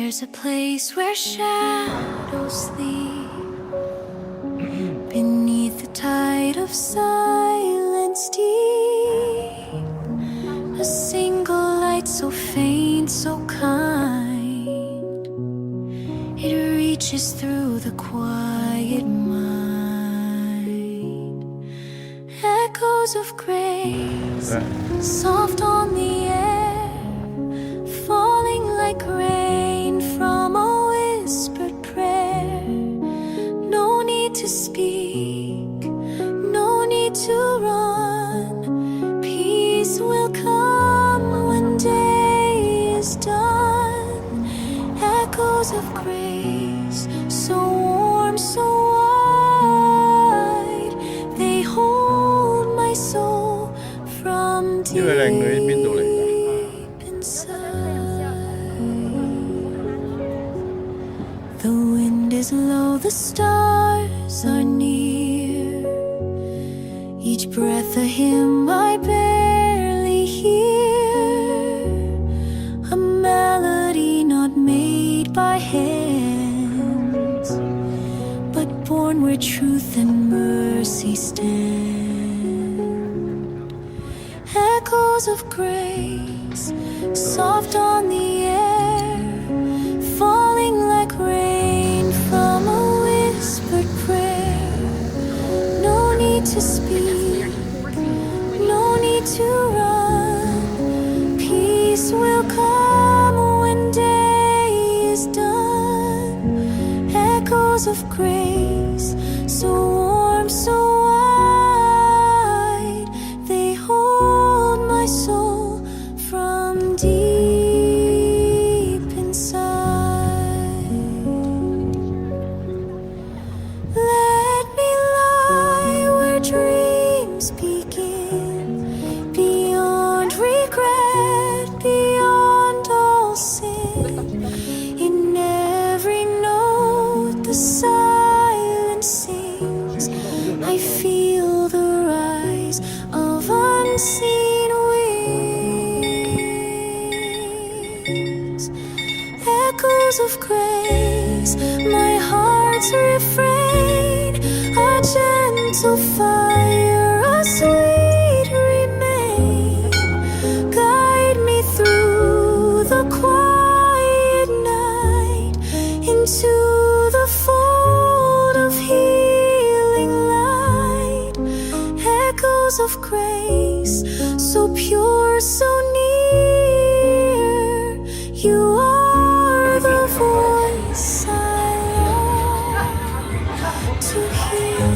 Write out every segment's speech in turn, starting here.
There's a place where shadows sleep beneath the tide of silence deep. A single light so faint, so kind, it reaches through the quiet mind. Echoes of grace, soft on the air, falling like rain from a whispered prayer. No need to speak, no need to run. Peace will come when day is done. Echoes of grace, so warm, so wide, they hold my soul from deep inside. The wind is low, the stars are near. Each breath a hymn I barely hear. A melody not made by hands, but born where truth and mercy stand. Echoes of grace, soft on the air, falling like rain from a whispered prayer. No need to speak, no need to run. Peace will come when day is done. Echoes of grace, so warm, so wide, they hold my soul from deep inside. Let me lie where dreams begin, beyond regret, beyond all sin. In every note the silence sings, I feel the rise of unseen wings. Echoes of grace, my heart's refrain, a gentle fire, a sweet remain. Guide me through the quiet night, into the fold of healing light. Echoes of grace, so pure, so near. You are the voice I long to hear.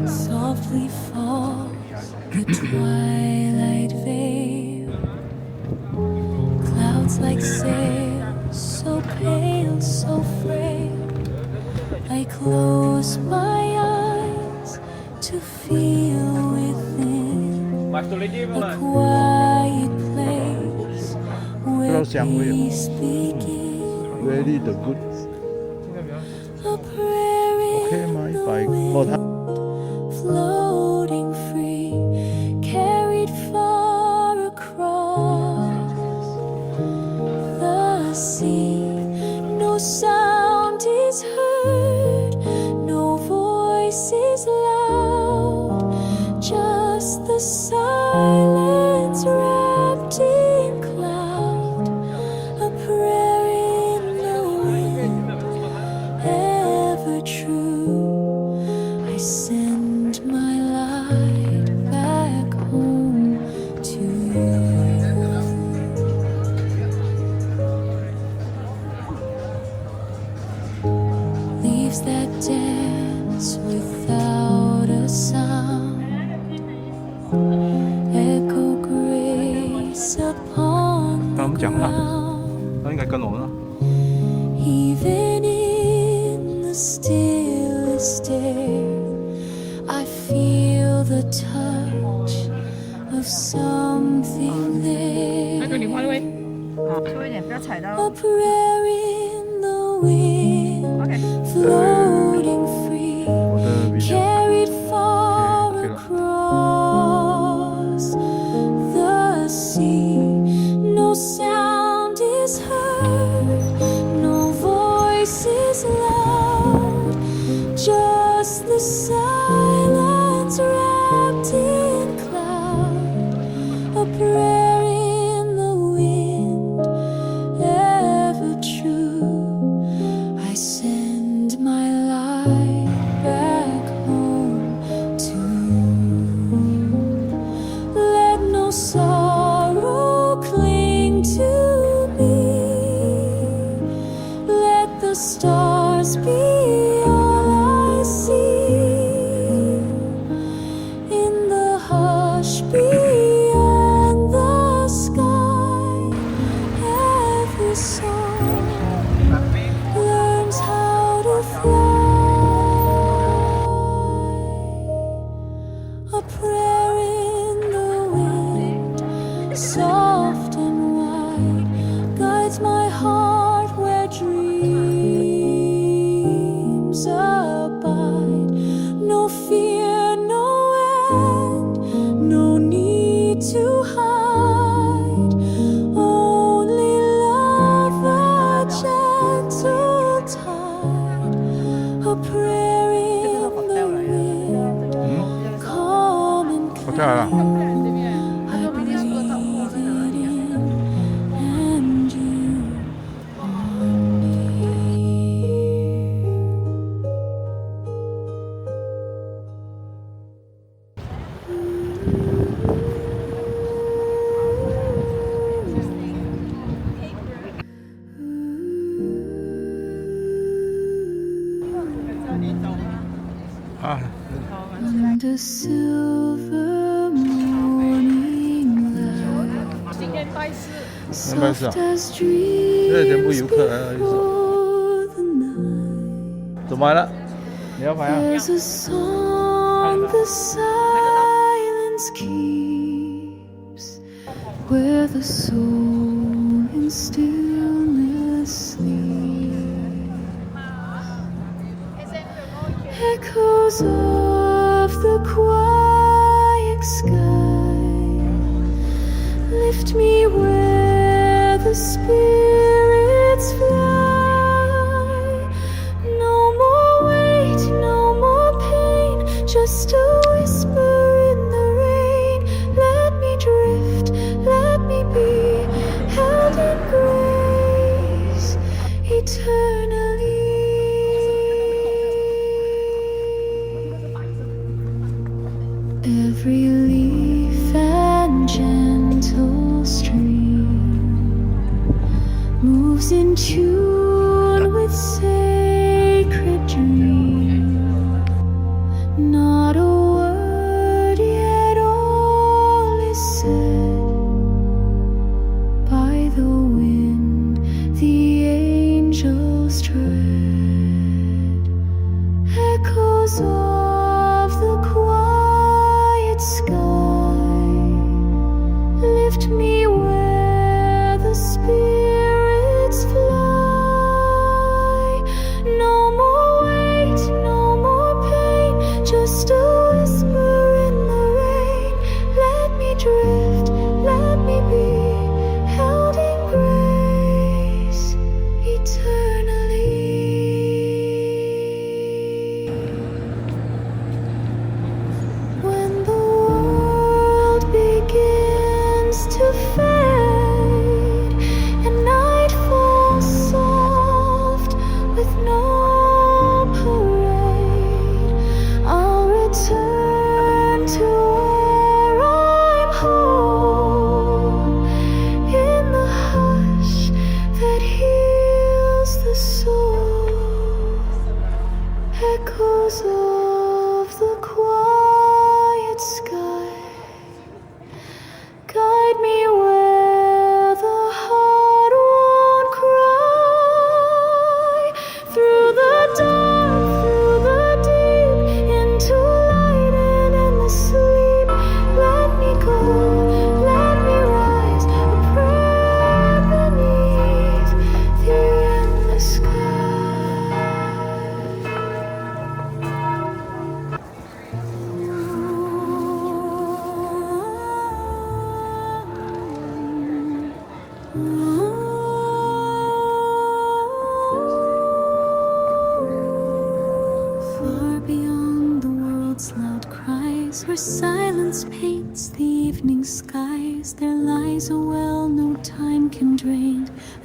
Softly falls the twilight veil, clouds like sails, so pale, so frail. I close my eyes to feel within a quiet place where peace begins. Very the good. A prayer in the wind, floating free, carried far across the sea. No sound is heard, no voice is loud, just the silence wrapped in cloud. A prayer in the wind, ever true. I send my light back home to you. Leaves that dance without a sound, echo 讲了，他应该跟我们了。 Even in the stillest air, I feel the touch of something there. 那个你换位，注意点，不要踩到。 A prayer in the wind, OK。 floating free, 我的比较 carried far 可以了。 across the sea. No sound is heard, no voice is loud, just the silence wrapped in cloud. A prayer in the wind, ever true. I send my light back home to you. Let no sorrow cling to me. Let the stars be all I see. In the hush beyond the sky, every song learns how to fly. A prayer in the wind, soft and wide, guides my heart where dreams abide. No fear, no end, no need to hide. Only love, a gentle tide. A prayer in the wind, calm and 我下来了。 clear. I breathe it in and you are near. 啊， The silver morning light, 今天拜四， soft as 这全部 dreams 游客来了，意思。 before the night. 怎么了？你要排啊？ There's a song the silence keeps, where the soul in stillness sleeps. Echoes of the quiet sky lift me where the spirits fly. No more weight, no more pain, just a whisper in the rain. Let me drift, let me be held in grace eternally. Every leaf and gentle stream moves in tune with sacred dream. Not a word yet, all is said by the wind, the angels tread. Echoes of the quiet sky lift me where the spirits fly. No more weight, no more pain, just a whisper in the rain. Let me drift, let me be held in grace eternally.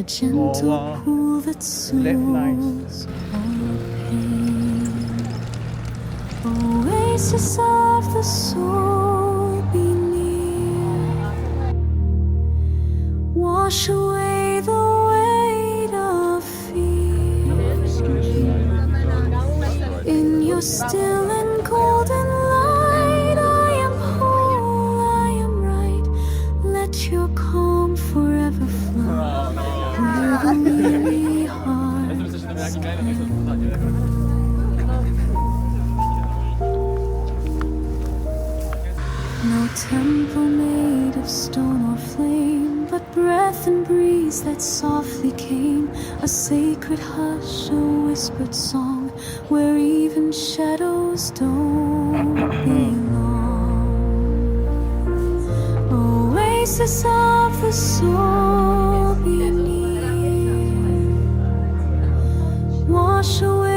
a gentle pool that soothes all pain. Oasis of the soul, be near. Wash away the weight of fear. In your still and golden light, I am whole, I am right. Let your calm forever flow where the weary hearts no temple made of stone or flame, but breath and breeze that softly came. A sacred hush, a whispered song, where even shadows don't belong. Oasis of the soul, be near. Wash away